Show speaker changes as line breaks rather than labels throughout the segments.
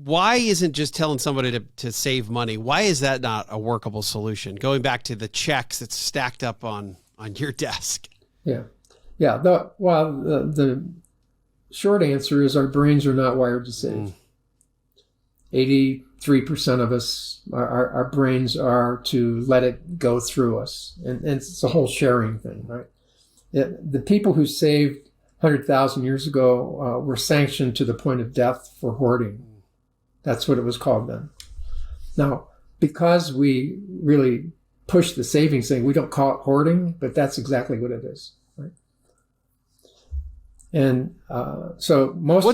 why isn't just telling somebody to save money? Why is that not a workable solution? Going back to the checks that's stacked up on your desk.
Yeah. The short answer is our brains are not wired to save. 83% of us, our brains are to let it go through us. And it's a whole sharing thing, right? The people who saved 100,000 years ago were sanctioned to the point of death for hoarding. That's what it was called then. Now, because we really push the savings thing, we don't call it hoarding, but that's exactly what it is, right? And so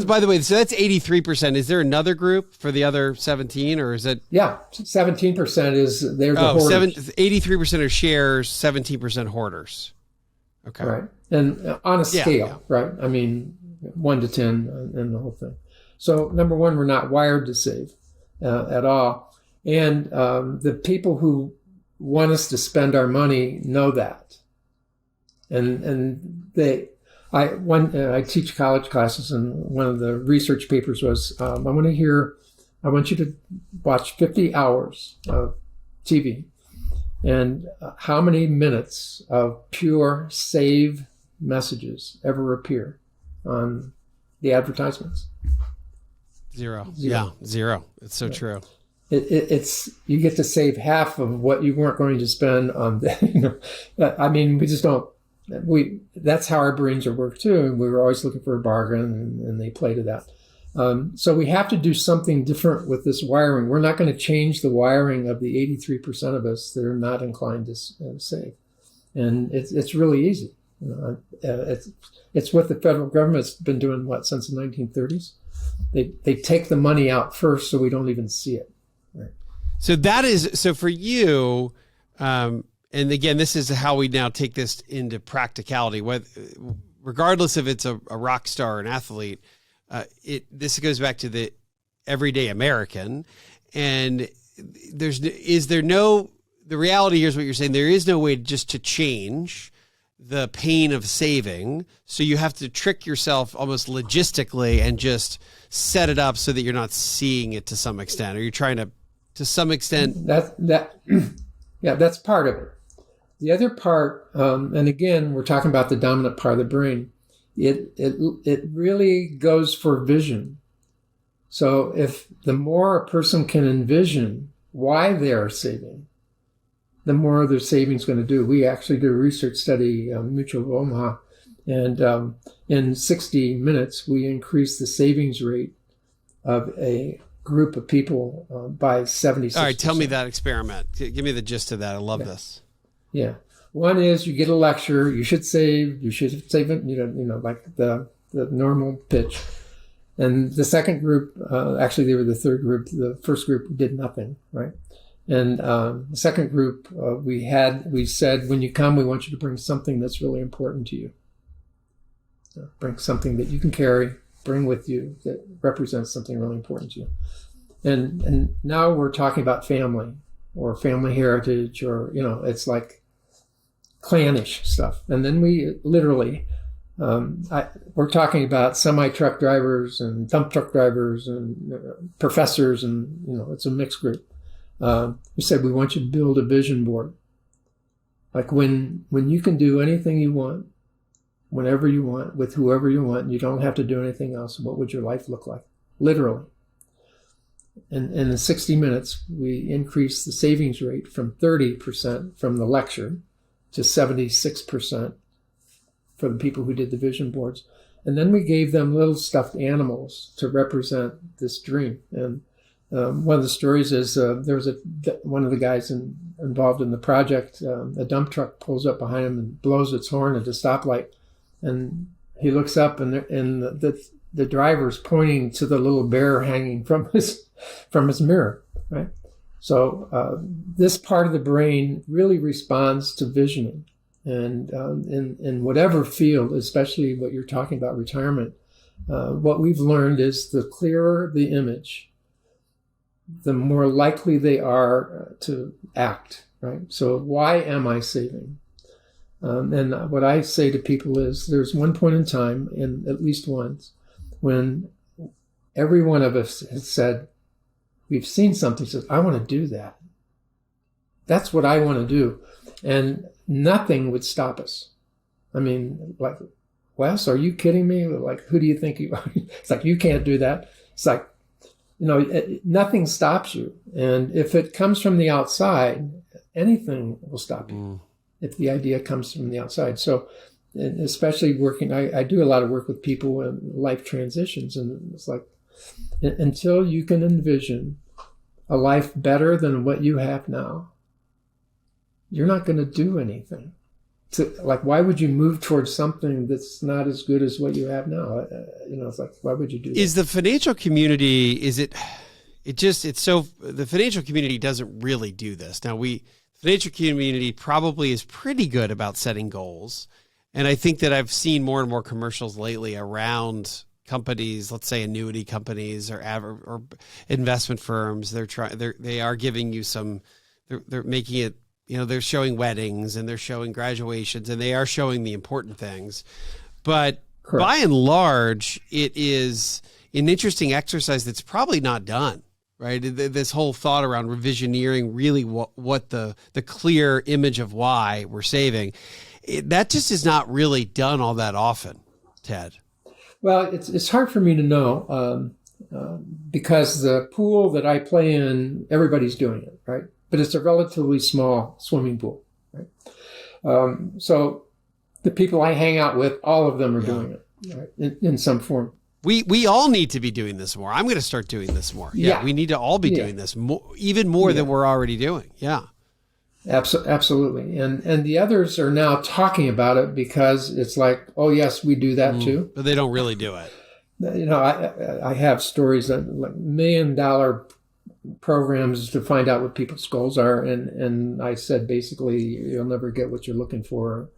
by the way, so that's 83%. Is there another group for the other 17, or is it?
Yeah, 17% is they're the hoarders.
83% are shares, 17% hoarders. Okay.
Right. And on a scale, right? I mean, 1 to 10 and the whole thing. So number one, we're not wired to save at all. And the people who want us to spend our money know that. And I teach college classes, and one of the research papers was, I want you to watch 50 hours of TV. And how many minutes of pure save messages ever appear on the advertisements?
Zero. Yeah, zero. It's so true.
It's you get to save half of what you weren't going to spend on. I mean, we just don't. That's how our brains are worked too. And we were always looking for a bargain, and they play to that. So we have to do something different with this wiring. We're not going to change the wiring of the 83% of us that are not inclined to save. And it's really easy. It's what the federal government's been doing, since the 1930s? They take the money out first so we don't even see it. Right.
So for you, and again, this is how we now take this into practicality, regardless if it's a rock star, an athlete. This goes back to the everyday American, and the reality here is what you're saying. There is no way just to change the pain of saving. So you have to trick yourself almost logistically and just set it up so that you're not seeing it to some extent, or you're trying to some extent.
That's part of it. The other part, and again, we're talking about the dominant part of the brain. It really goes for vision. So if the more a person can envision why they are saving, the more their savings going to do. We actually did a research study, Mutual of Omaha, and in 60 minutes, we increased the savings rate of a group of people by 76%.
All right, tell me that experiment. Give me the gist of that. I love this.
Yeah. One is you get a lecture, you should save it, like the normal pitch. And the second group, actually they were the third group. The first group did nothing, right? And the second group, we said, when you come, we want you to bring something that's really important to you. Bring something that you can carry, bring with you that represents something really important to you. And now we're talking about family or family heritage, or, it's like clannish stuff. And then we literally, we're talking about semi-truck drivers and dump truck drivers and professors, and, it's a mixed group. We said, we want you to build a vision board. Like when you can do anything you want, whenever you want, with whoever you want, and you don't have to do anything else, what would your life look like? Literally. And in 60 minutes, we increased the savings rate from 30% from the lecture to 76% for the people who did the vision boards. And then we gave them little stuffed animals to represent this dream. And one of the stories is there was one of the guys involved in the project, a dump truck pulls up behind him and blows its horn at a stoplight. And he looks up, and the driver's pointing to the little bear hanging from his mirror, right? So this part of the brain really responds to visioning. And in whatever field, especially what you're talking about, retirement, what we've learned is the clearer the image, the more likely they are to act, right? So why am I saving? And what I say to people is there's one point in time, and at least once, when every one of us has said, we've seen something, says, I want to do that. That's what I want to do. And nothing would stop us. I mean, like, Wes, are you kidding me? Like, who do you think you are? It's like, you can't do that. It's like, nothing stops you. And if it comes from the outside, anything will stop you if the idea comes from the outside. So, and especially working, I do a lot of work with people in life transitions. And it's like, until you can envision a life better than what you have now, you're not going to do anything. Like, why would you move towards something that's not as good as what you have now? It's like, why would you do that?
Is the financial community, the financial community doesn't really do this. Now, the financial community probably is pretty good about setting goals. And I think that I've seen more and more commercials lately around companies, let's say annuity companies or investment firms. They are giving you they're making it, they're showing weddings and they're showing graduations and they are showing the important things. But
Correct.
By and large, it is an interesting exercise that's probably not done, right? This whole thought around revisioneering, really what the clear image of why we're saving, that just is not really done all that often, Ted.
Well, it's hard for me to know because the pool that I play in, everybody's doing it, right? But it's a relatively small swimming pool, right? So the people I hang out with, all of them are doing it, right? in some form.
We all need to be doing this more. I'm going to start doing this more. Yeah. We need to all be doing this even more than we're already doing. Yeah.
Absolutely. And the others are now talking about it because it's like, oh, yes, we do that too.
But they don't really do it.
I have stories that like $1 million programs to find out what people's goals are. And I said, basically, you'll never get what you're looking for.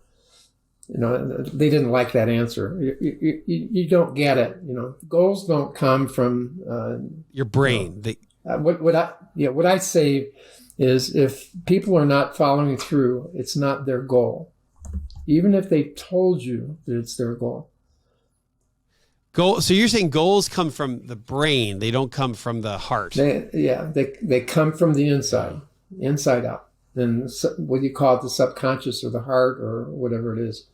They didn't like that answer. You don't get it. Goals don't come from
your brain.
What I say is if people are not following through, it's not their goal. Even if they told you that it's their goal.
So you're saying goals come from the brain. They don't come from the heart.
They come from the inside out. And what you call it, the subconscious or the heart or whatever it is.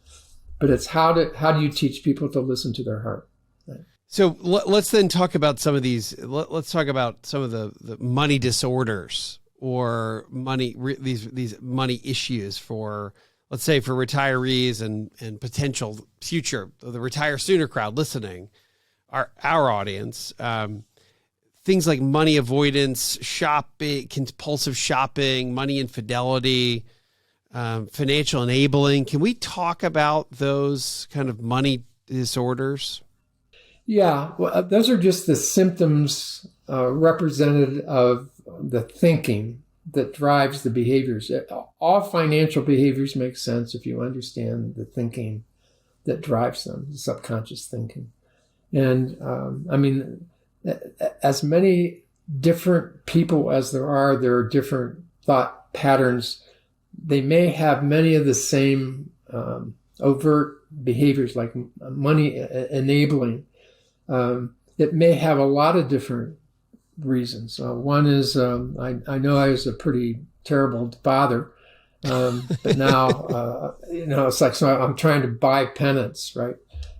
But it's how do you teach people to listen to their heart? Right?
So let's then talk about some of these. Let's talk about some of the money disorders or these money issues for, let's say, for retirees and potential future, the retire sooner crowd listening, our audience, things like money avoidance, shopping, compulsive shopping, money infidelity, financial enabling. Can we talk about those kind of money disorders?
Yeah, well, those are just the symptoms represented of the thinking that drives the behaviors. All financial behaviors make sense if you understand the thinking that drives them, the subconscious thinking. And as many different people as there are different thought patterns. They may have many of the same overt behaviors like money enabling. It may have a lot of different reasons. One is I know I was a pretty terrible father, but now it's like, so I'm trying to buy penance, right,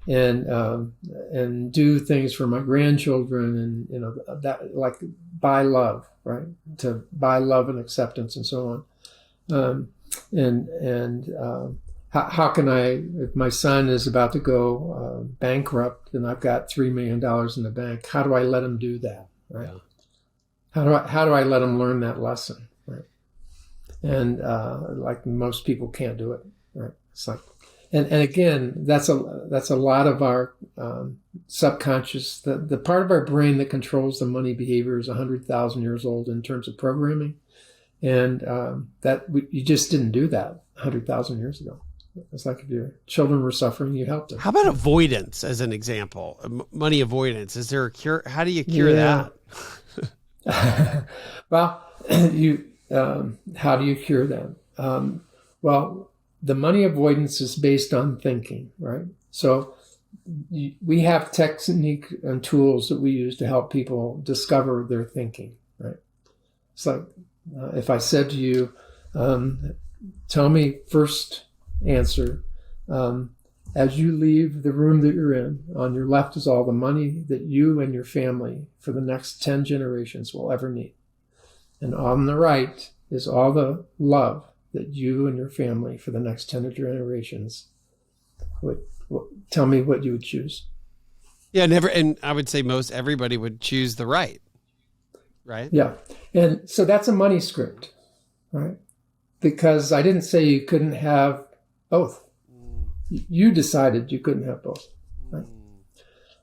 and do things for my grandchildren, and that, like, buy love, right, to buy love and acceptance and so on, how can I, if my son is about to go bankrupt and I've got $3 million in the bank, how do I let him do that? Right? Yeah. How do I let him learn that lesson? Right? And like most people can't do it. Right? It's like, and again, that's a lot of our subconscious. The part of our brain that controls the money behavior is 100,000 years old in terms of programming, and you just didn't do that 100,000 years ago. It's like if your children were suffering, you helped them.
How about avoidance as an example? Money avoidance. Is there a cure? How do you cure that?
Well, how do you cure that? Well, the money avoidance is based on thinking, right? So we have technique and tools that we use to help people discover their thinking, right? It's like if I said to you, tell me first answer, as you leave the room that you're in, on your left is all the money that you and your family for the next 10 generations will ever need. And on the right is all the love that you and your family for the next 10 generations would. Tell me what you would choose.
Yeah, never. And I would say most everybody would choose the right.
Yeah. And so that's a money script, right? Because I didn't say you couldn't have both. You decided you couldn't have both. Right?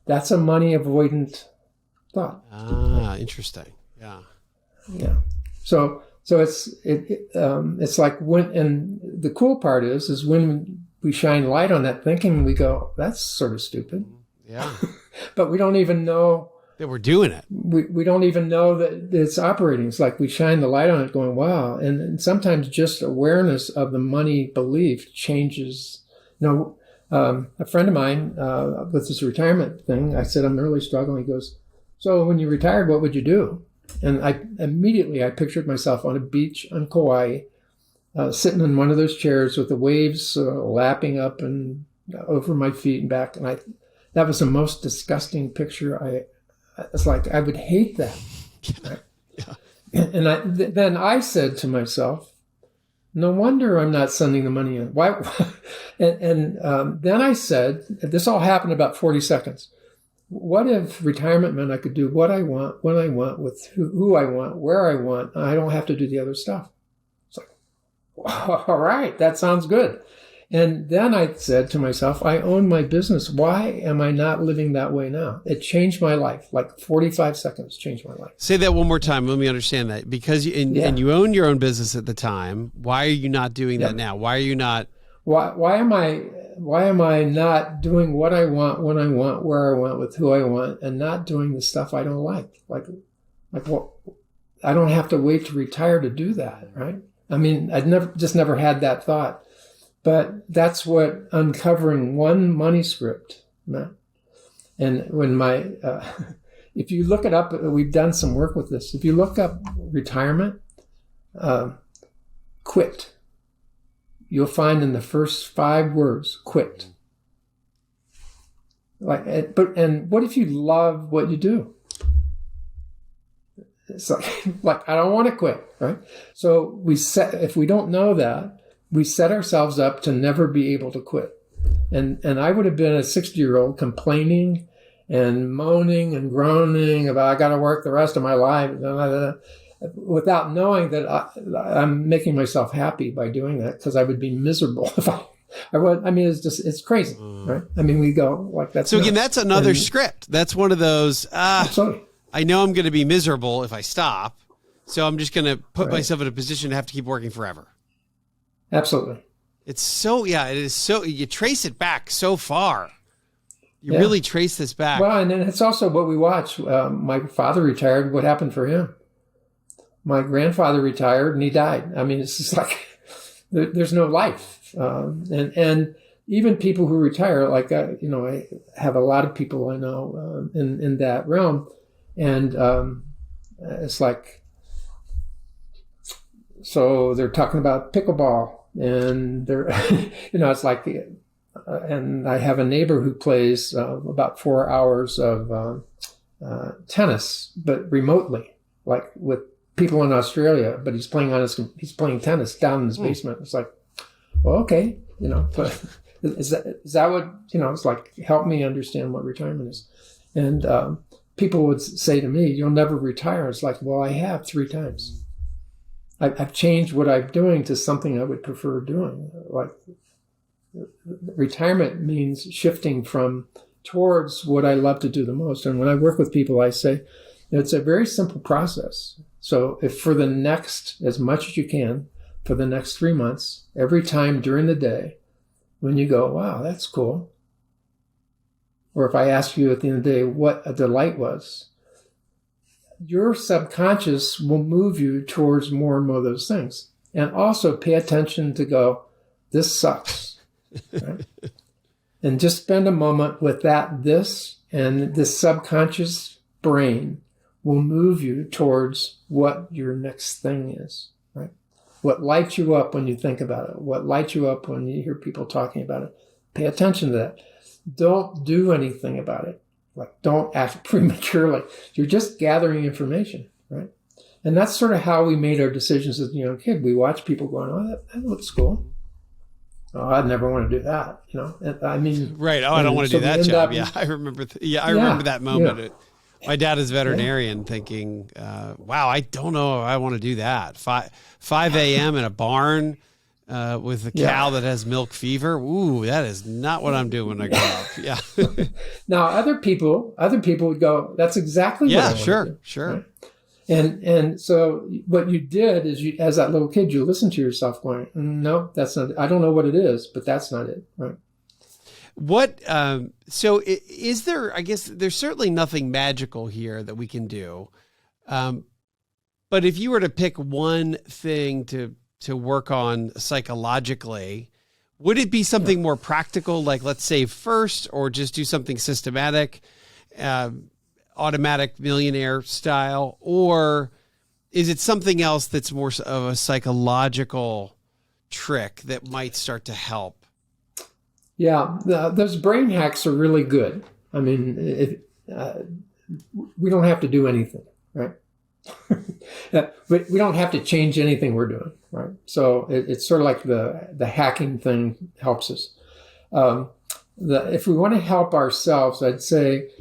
That's a money avoidant thought.
Interesting. Yeah.
Yeah. So it's like when, and the cool part is when we shine light on that thinking, we go, that's sort of stupid.
Yeah.
But we don't even know
that we're doing it.
We don't even know that it's operating. It's like we shine the light on it going, wow. And sometimes just awareness of the money belief changes. A friend of mine with this retirement thing, I said, I'm really struggling. He goes, so when you retired, what would you do? And I pictured myself on a beach on Kauai, sitting in one of those chairs with the waves lapping up and over my feet and back. And that was the most disgusting picture. It's like, I would hate that. Right? Yeah. And then I said to myself, no wonder I'm not sending the money in. Why? And then I said, this all happened in about 40 seconds. What if retirement meant I could do what I want, when I want, with who I want, where I want, and I don't have to do the other stuff? It's like, all right, that sounds good. And then I said to myself, I own my business. Why am I not living that way now? It changed my life. Like 45 seconds changed my life.
Say that one more time. Let me understand that. Because and you owned your own business at the time. Why are you not doing that now? Why are you not?
Why am I not doing what I want, when I want, where I want, with who I want, and not doing the stuff I don't like? Like what? I don't have to wait to retire to do that, right? I mean, I'd never had that thought. But that's what uncovering one money script meant. And when if you look it up, we've done some work with this. If you look up retirement, quit, you'll find in the first 5 words, quit. And what if you love what you do? It's like I don't want to quit, right? So if we don't know that, we set ourselves up to never be able to quit. And I would have been a 60-year-old complaining and moaning and groaning about, I got to work the rest of my life, without knowing that I'm making myself happy by doing that, because I would be miserable if I would. I mean, it's crazy, right? I mean, we go like that.
So again, that's another script. That's one of those,
absolutely.
I know I'm going to be miserable if I stop, so I'm just going to put myself in a position to have to keep working forever.
Absolutely.
It's so, it is so, you trace it back so far. You really trace this back.
Well, and then it's also what we watch. My father retired. What happened for him? My grandfather retired and he died. I mean, it's just like, there's no life. And even people who retire, like, I have a lot of people I know in that realm. And it's like, so they're talking about pickleball. And they're, it's like, and I have a neighbor who plays about 4 hours of tennis, but remotely, like with people in Australia. But he's playing tennis down in his basement. It's like, well, okay, but is that what it's like? Help me understand what retirement is. And people would say to me, "You'll never retire." It's like, well, I have 3 times. I've changed what I'm doing to something I would prefer doing. Like retirement means shifting towards what I love to do the most. And when I work with people, I say, it's a very simple process. So if for the next, as much as you can, for the next 3 months, every time during the day, when you go, wow, that's cool. Or if I ask you at the end of the day what a delight was, your subconscious will move you towards more and more of those things. And also pay attention to go, this sucks. Right? And just spend a moment with this and this subconscious brain will move you towards what your next thing is, right? What lights you up when you think about it, what lights you up when you hear people talking about it. Pay attention to that. Don't do anything about it. Like, don't act prematurely. You're just gathering information, right? And that's sort of how we made our decisions as a young kid. We watch people going, oh, that looks cool. Oh, I'd never want to do that. I mean,
right. Oh, I don't want to do that job. Yeah, I remember. I remember that moment. My dad is a veterinarian, thinking, "Wow, I don't know if I want to do that." 5 a.m. in a barn with a cow that has milk fever. Ooh, that is not what I'm doing when I grow up. Yeah.
Now, other people would go, "That's exactly what I want to do."
Sure.
Right? And so what you did is, as that little kid, you listened to yourself going, no, that's not it. I don't know what it is, but that's not it. Right.
What, so is there, I guess there's certainly nothing magical here that we can do. But if you were to pick one thing to work on psychologically, would it be something more practical, like let's save first, or just do something systematic? Automatic millionaire style, or is it something else that's more of a psychological trick that might start to help?
Yeah, those brain hacks are really good. I mean, we don't have to do anything, right? But we don't have to change anything we're doing, right? So it's sort of like the hacking thing helps us. If we want to help ourselves, I'd say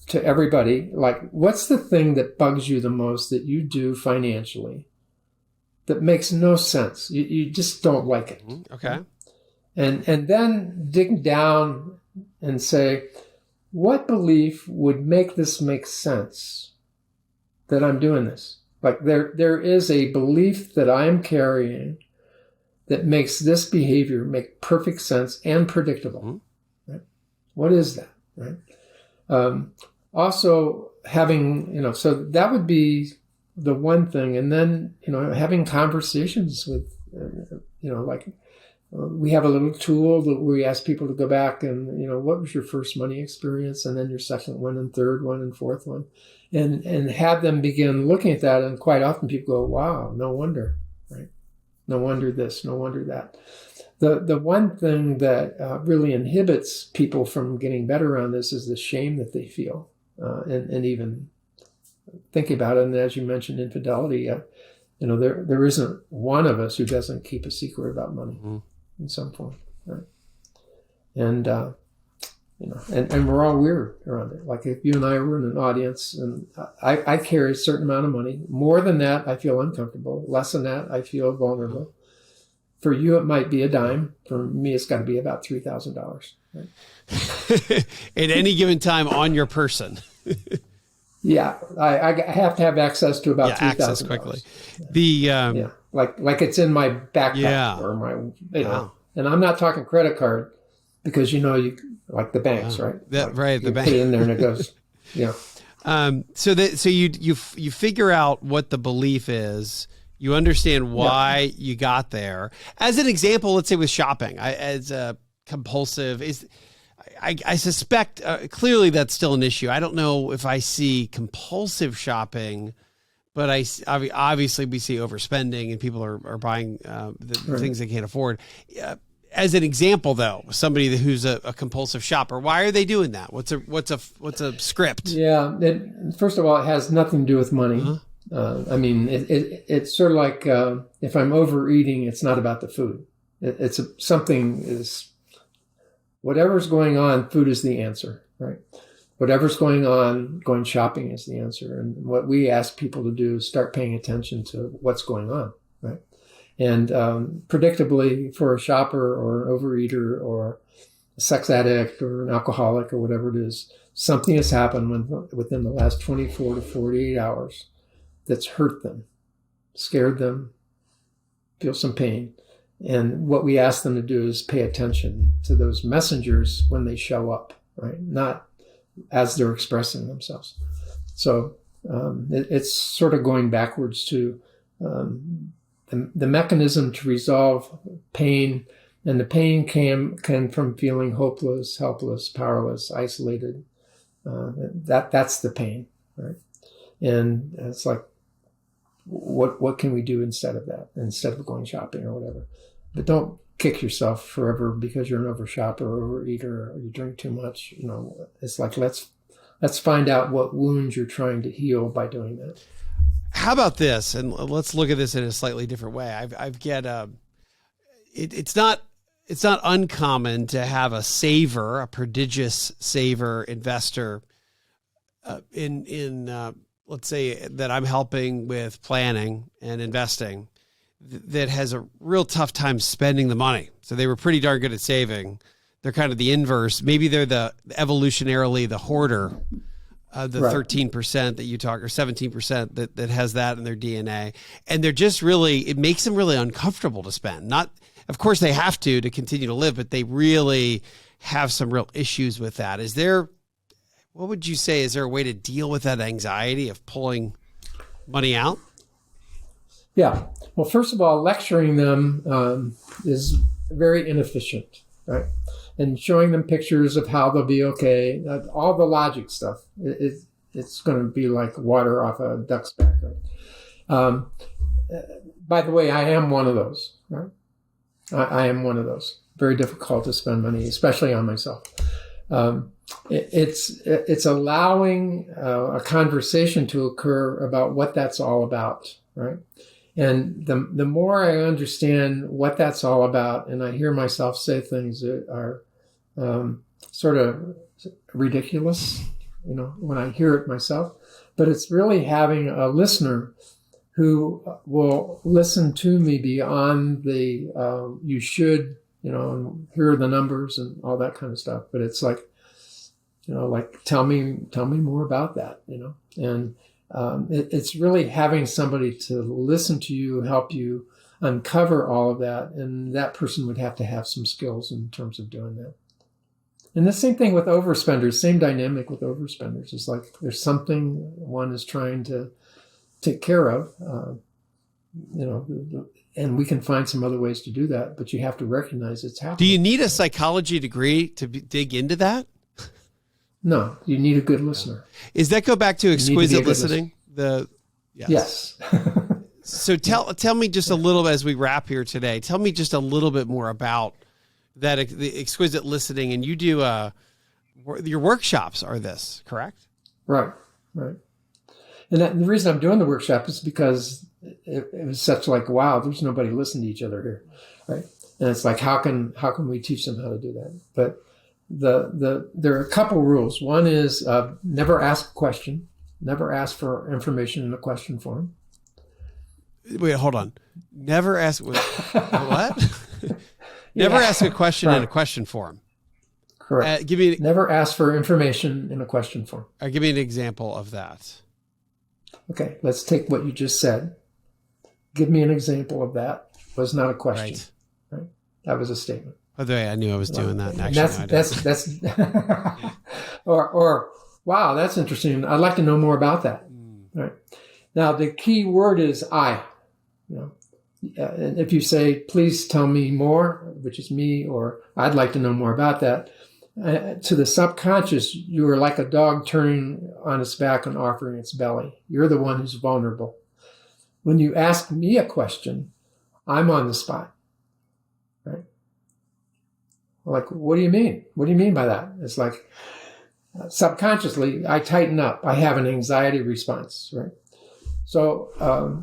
to everybody, like, what's the thing that bugs you the most that you do financially that makes no sense? You just don't like it.
Okay.
And then dig down and say, what belief would make this make sense that I'm doing this? Like, there is a belief that I'm carrying that makes this behavior make perfect sense and predictable. Right? What is that? Right? Also having, so that would be the one thing. And then, having conversations with, like, we have a little tool that we ask people to go back and, what was your first money experience? And then your second one and third one and fourth one, and have them begin looking at that. And quite often people go, wow, no wonder, right? No wonder this, no wonder that. The one thing that really inhibits people from getting better on this is the shame that they feel, and even thinking about it. And as you mentioned, infidelity, there isn't one of us who doesn't keep a secret about money in some form, right? And and we're all weird around it. Like, if you and I were in an audience, and I carry a certain amount of money, more than that, I feel uncomfortable. Less than that, I feel vulnerable. For you, it might be a dime. For me, it's got to be about $3,000. Right?
At any given time on your person.
Yeah, I have to have access to about $3,000.
Access quickly. The
like it's in my backpack or my and I'm not talking credit card, because you like the banks, right?
Right, the bank.
Put it in there and it goes.
So you figure out what the belief is. You understand why you got there. As an example, let's say with shopping, as a compulsive I suspect clearly that's still an issue. I don't know if I see compulsive shopping, but obviously we see overspending and people are buying things they can't afford. As an example, though, somebody who's a compulsive shopper, why are they doing that? What's a script? Yeah,
first of all, it has nothing to do with money.
Uh-huh.
I mean, it's sort of like if I'm overeating, it's not about the food. Whatever's going on, food is the answer, right? Whatever's going on, going shopping is the answer. And what we ask people to do is start paying attention to what's going on, right? And predictably, for a shopper or an overeater or a sex addict or an alcoholic or whatever it is, something has happened within the last 24 to 48 hours that's hurt them, scared them, feel some pain. And what we ask them to do is pay attention to those messengers when they show up, right? Not as they're expressing themselves. So it's sort of going backwards to the mechanism to resolve pain. And the pain can from feeling hopeless, helpless, powerless, isolated. That's the pain, right? And it's like, what can we do instead of that, instead of going shopping or whatever? But don't kick yourself forever because you're an overshopper or overeater or you drink too much. It's like, let's find out what wounds you're trying to heal by doing that.
How about this? And let's look at this in a slightly different way. It's not uncommon to have a saver, a prodigious saver investor let's say that I'm helping with planning and investing that has a real tough time spending the money. So they were pretty darn good at saving. They're kind of the inverse. Maybe they're evolutionarily the hoarder, the right. 13% that you talk, or 17% that has that in their DNA. And they're just it makes them really uncomfortable to spend. Not, of course they have to continue to live, but they really have some real issues with that. What would you say? Is there a way to deal with that anxiety of pulling money out?
Yeah. Well, first of all, lecturing them is very inefficient, right? And showing them pictures of how they'll be okay, all the logic stuff, it's going to be like water off a duck's back. Right? By the way, I am one of those, right? I am one of those. Very difficult to spend money, especially on myself. It's allowing a conversation to occur about what that's all about, right? And the more I understand what that's all about, and I hear myself say things that are sort of ridiculous, when I hear it myself, but it's really having a listener who will listen to me beyond the you should, and here are the numbers and all that kind of stuff. But it's like, like tell me more about that, and it's really having somebody to listen to you, help you uncover all of that, and that person would have to have some skills in terms of doing that. And the same thing with overspenders, same dynamic with overspenders. It's like there's something one is trying to take care of, and we can find some other ways to do that, but you have to recognize it's happening.
Do you need a psychology degree to dig into that?
No, you need a good listener.
Does that go back to exquisite listening?
Yes.
So tell me just a little, as we wrap here today, tell me just a little bit more about that, the exquisite listening. And you do, your workshops are this, correct?
Right. And the reason I'm doing the workshop is because it was such like, wow, there's nobody listening to each other here, right? And it's like, how can we teach them how to do that? But there are a couple rules. One is never ask a question, never ask for information in a question form.
Wait, hold on. Never ask what? Never ask a question in a question form.
Correct. Never ask for information in a question form.
Give me an example of that.
Okay, let's take what you just said. Give me an example of that. Was not a question. Right? That was a statement.
By the way, I knew I was doing that.
And that's or wow, that's interesting. I'd like to know more about that. Right. Now the key word is I. And if you say, please tell me more, which is me, or I'd like to know more about that, to the subconscious, you are like a dog turning on its back and offering its belly. You're the one who's vulnerable. When you ask me a question, I'm on the spot. Right? Like, what do you mean? What do you mean by that? It's like, subconsciously, I tighten up. I have an anxiety response, right? So,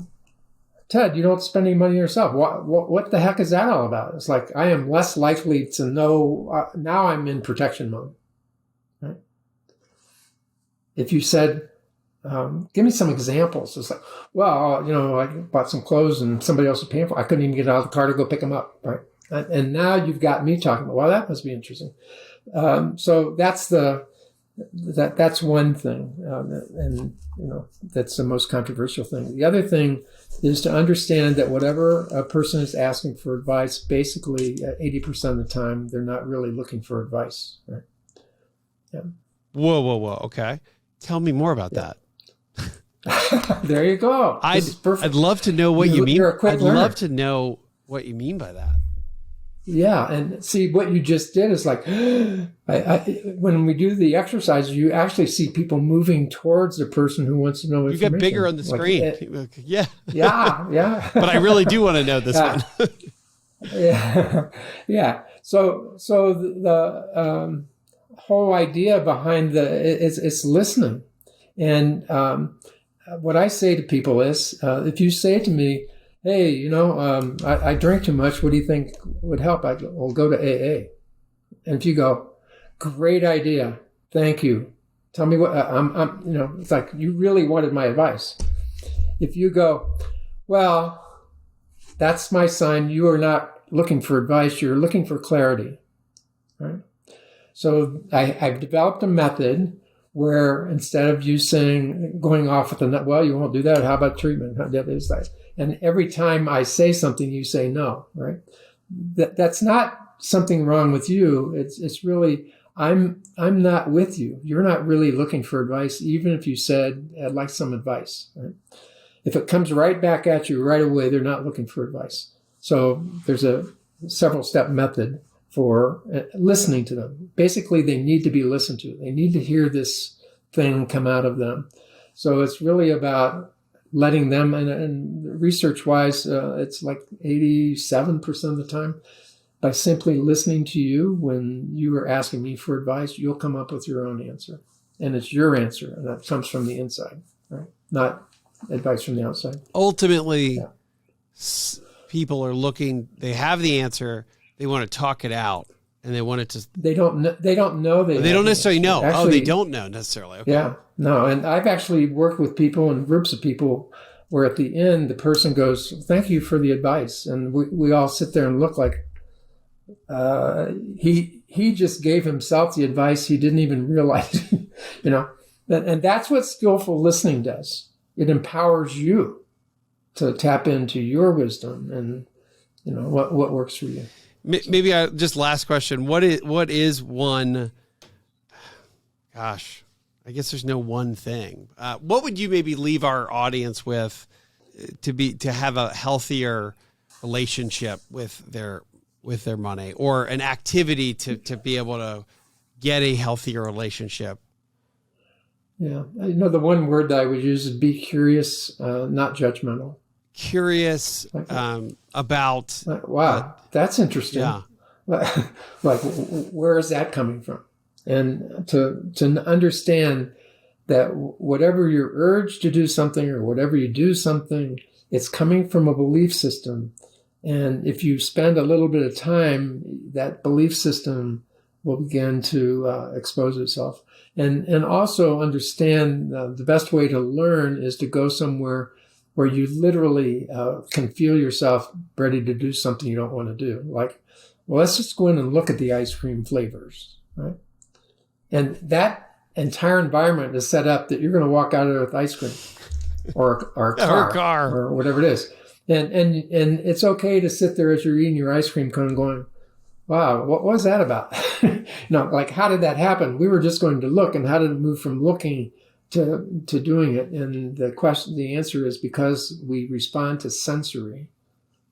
Ted, you don't spend any money yourself. What the heck is that all about? It's like, I am less likely to know. Now I'm in protection mode, right? If you said, give me some examples. It's like, well, I bought some clothes and somebody else was paying for it. I couldn't even get out of the car to go pick them up, right? And now you've got me talking about, well, that must be interesting. So that's that's one thing. And, that's the most controversial thing. The other thing is to understand that whatever a person is asking for advice, basically 80% of the time, they're not really looking for advice. Right? Yeah.
Whoa. Okay. Tell me more about that.
There you go.
I'd love to know what you mean.
You're a quick
I'd
learner.
love to know what you mean by that.
Yeah, and see what you just did is like, when we do the exercise, you actually see people moving towards the person who wants to know information.
You get bigger on the screen. Yeah.
Yeah.
But I really do want to know this one.
Yeah. So the whole idea behind it's listening. And what I say to people is, if you say to me, hey, I drink too much, what do you think would help? I'll go to AA. And if you go, great idea, thank you. Tell me what, it's like you really wanted my advice. If you go, well, that's my sign, you are not looking for advice, you're looking for clarity, right? So I've developed a method where instead of you going off with well, you won't do that, how about treatment? How that is that? And every time I say something, you say no, right? That's not something wrong with you. It's really, I'm not with you. You're not really looking for advice, even if you said, I'd like some advice, right? If it comes right back at you right away, they're not looking for advice. So there's a several step method for listening to them. Basically, they need to be listened to. They need to hear this thing come out of them. So it's really about letting them, and research-wise, it's like 87% of the time, by simply listening to you when you are asking me for advice, you'll come up with your own answer. And it's your answer, and that comes from the inside, right? Not advice from the outside.
Ultimately, people are looking, they have the answer, they want to talk it out, and they want it to...
They don't know. They don't
necessarily know. Actually, they don't know necessarily. Okay.
Yeah, no. And I've actually worked with people and groups of people where at the end, the person goes, thank you for the advice. And we all sit there and look like he just gave himself the advice he didn't even realize, And that's what skillful listening does. It empowers you to tap into your wisdom and, what works for you.
Maybe just last question. What is one, gosh, I guess there's no one thing. What would you maybe leave our audience with to have a healthier relationship with their money, or an activity to be able to get a healthier relationship?
Yeah. The one word that I would use is be curious, not judgmental.
Curious about...
Wow, that's interesting.
Yeah.
Like, where is that coming from? And to understand that whatever your urge to do something or whatever you do something, it's coming from a belief system. And if you spend a little bit of time, that belief system will begin to expose itself. And also understand the best way to learn is to go somewhere where you literally can feel yourself ready to do something you don't want to do. Like, well, let's just go in and look at the ice cream flavors, right? And that entire environment is set up that you're going to walk out of there with ice cream or a car or whatever it is. And it's okay to sit there as you're eating your ice cream cone going, wow, what was that about? Like, how did that happen? We were just going to look, and how did it move from looking to doing it? And the answer is because we respond to sensory.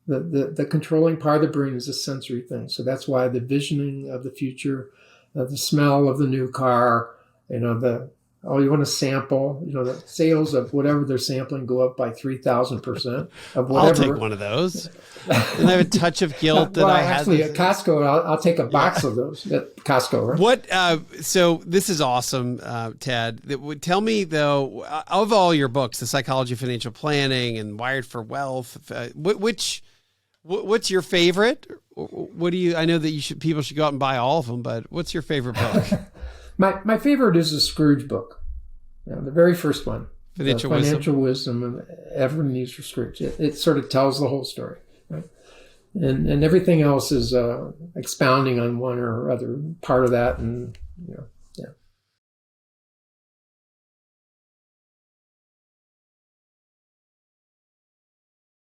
The controlling part of the brain is a sensory thing. So that's why the visioning of the future, the smell of the new car, you want to sample, the sales of whatever they're sampling go up by 3,000% of whatever.
I'll take one of those. And I have a touch of guilt that I had.
Actually, at Costco, I'll take a box of those at Costco, right? So this is awesome, Ted. Tell me, though, of all your books, The Psychology of Financial Planning and Wired for Wealth, what's your favorite? I know that people should go out and buy all of them, but what's your favorite book? My favorite is the Scrooge book, the very first one, Financial Wisdom of Everyone Needs for Scrooge. It sort of tells the whole story, right? And everything else is expounding on one or other part of that, and